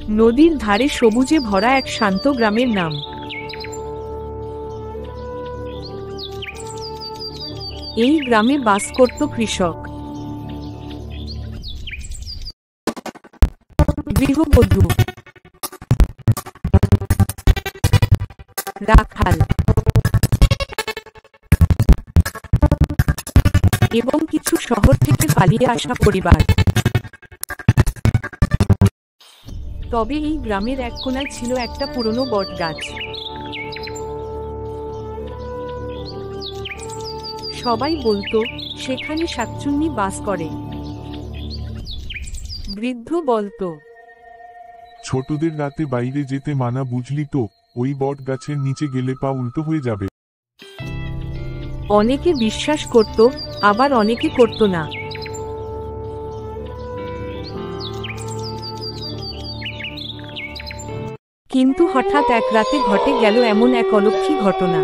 নদীর ধারে সবুজে ভরা এক শান্ত গ্রামের নাম। এই গ্রামে বাস করত কৃষক, গৃহবধূ, রাখাল এবং কিছু শহর থেকে পালিয়ে আসা পরিবার। তবে এই গ্রামের এক কোণায় ছিল একটা পুরনো বটগাছ। সবাই বলতো সেখানে শাকচুন্নি বাস করে। বৃদ্ধ বলতো, ছোটদের রাতে বাইরে যেতে মানা, বুঝলি তো? ওই বট গাছের নিচে গেলে পা উল্টো হয়ে যাবে। অনেকে বিশ্বাস করত, আবার অনেকে করত না। কিন্তু হঠাৎ এক রাতে ঘটে গেল এমন এক অলৌকিক ঘটনা।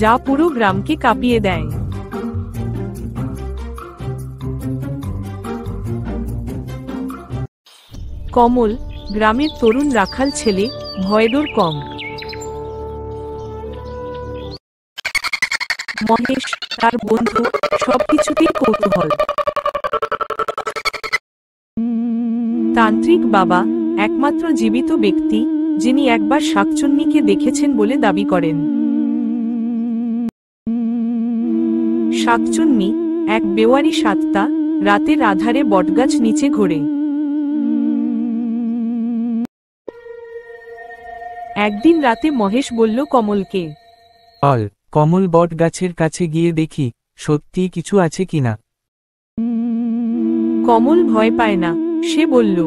যা পুরো গ্রামকে কাঁপিয়ে দেয়। কমল, গ্রামের তরুণ রাখাল ছেলে, ভয়ডর কম। মহেশ, তার বন্ধু, সবকিছুতেই কৌতূহল। তান্ত্রিক বাবা, একমাত্র জীবিত ব্যক্তি যিনি একবার শাকচুন্নিকে দেখেছেন বলে দাবি করেন। শাকচুন্নি, এক বেওয়ারি সাত্তা, রাতের আধারে বটগাছ নিচে ঘোরে। একদিন রাতে মহেশ বলল কমলকে, চল, কমল বট গাছের কাছে গিয়ে দেখি সত্যিই কিছু আছে কিনা। কমল ভয় পায় না, সে বলল,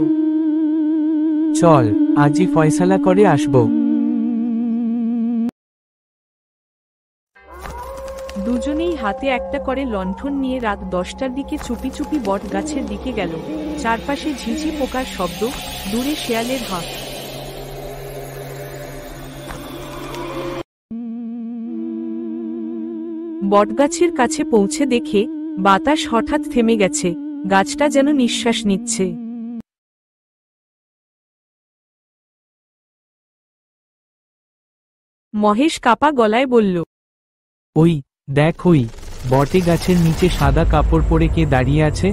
চল, আজই ফয়সালা করে আসব। দুজনেই হাতে একটা করে লণ্ঠন নিয়ে রাত 10টার দিকে চুপি চুপি বট গাছের দিকে গেল। চারপাশে ঝিঝি পোকার শব্দ, দূরে শেয়ালের হাঁক। বটগাছের কাছে পৌঁছে দেখে বাতাস হঠাৎ থেমে গেছে, গাছটা যেন নিঃশ্বাস নিচ্ছে। মহেশ কাপা গলায় বলল, ওই দেখ, ওই বটে গাছের নিচে সাদা কাপড় পরে কে দাঁড়িয়ে আছে?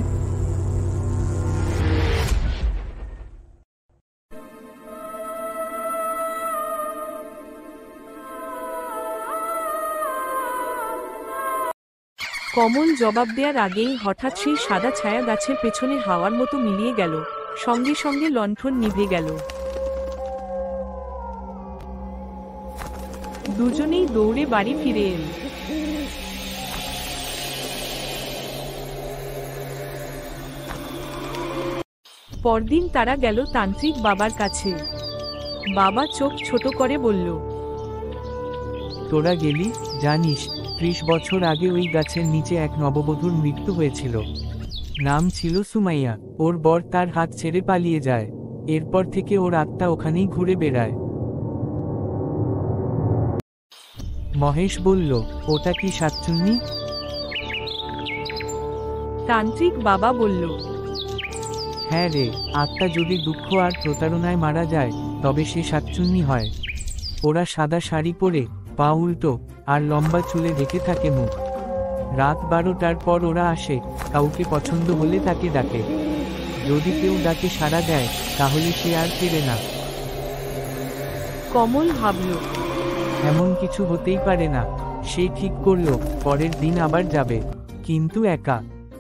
কমল জবাব দেওয়ার আগেই হঠাৎ সেই সাদা ছায়া গাছের পেছনে হাওয়ার মতো মিলিয়ে গেল, সঙ্গে সঙ্গে লণ্ঠন নিভে গেল। দুজনেই দৌড়ে বাড়ি ফিরে এল। পরদিন তারা গেল তান্ত্রিক বাবার কাছে। বাবা চোখ ছোট করে বলল, তোরা গেলি? জানিস 30 বছর আগে ওই গাছের নিচে এক নববধূর মৃত্যু হয়েছিল। নাম ছিল সুমাইয়া। ওর বর তার হাত ছেড়ে পালিয়ে যায়। এরপর থেকে ওর আত্মা ওখানেই ঘুরে বেড়ায়। মহেশ বলল, ওটা কি শাকচুন্নি? তান্ত্রিক বাবা বলল, হ্যাঁ রে, আত্মা যদি দুঃখ আর প্রতারণায় মারা যায় তবে সে শাকচুন্নি হয়। ওরা সাদা শাড়ি পরে, পা উল্টো, আর লম্বা চুলে ঢেকে থাকে মুখ। রাত 12টার পর ওরা আসে, কাউকে পছন্দ হলে তাকে ডাকে। যদি কেউ ডাকে সাড়া দেয় তাহলে সে আর ফেরে না। কমল ভাবল, এমন কিছু হতেই পারে না। সে ঠিক করল পরের দিন আবার যাবে, কিন্তু একা।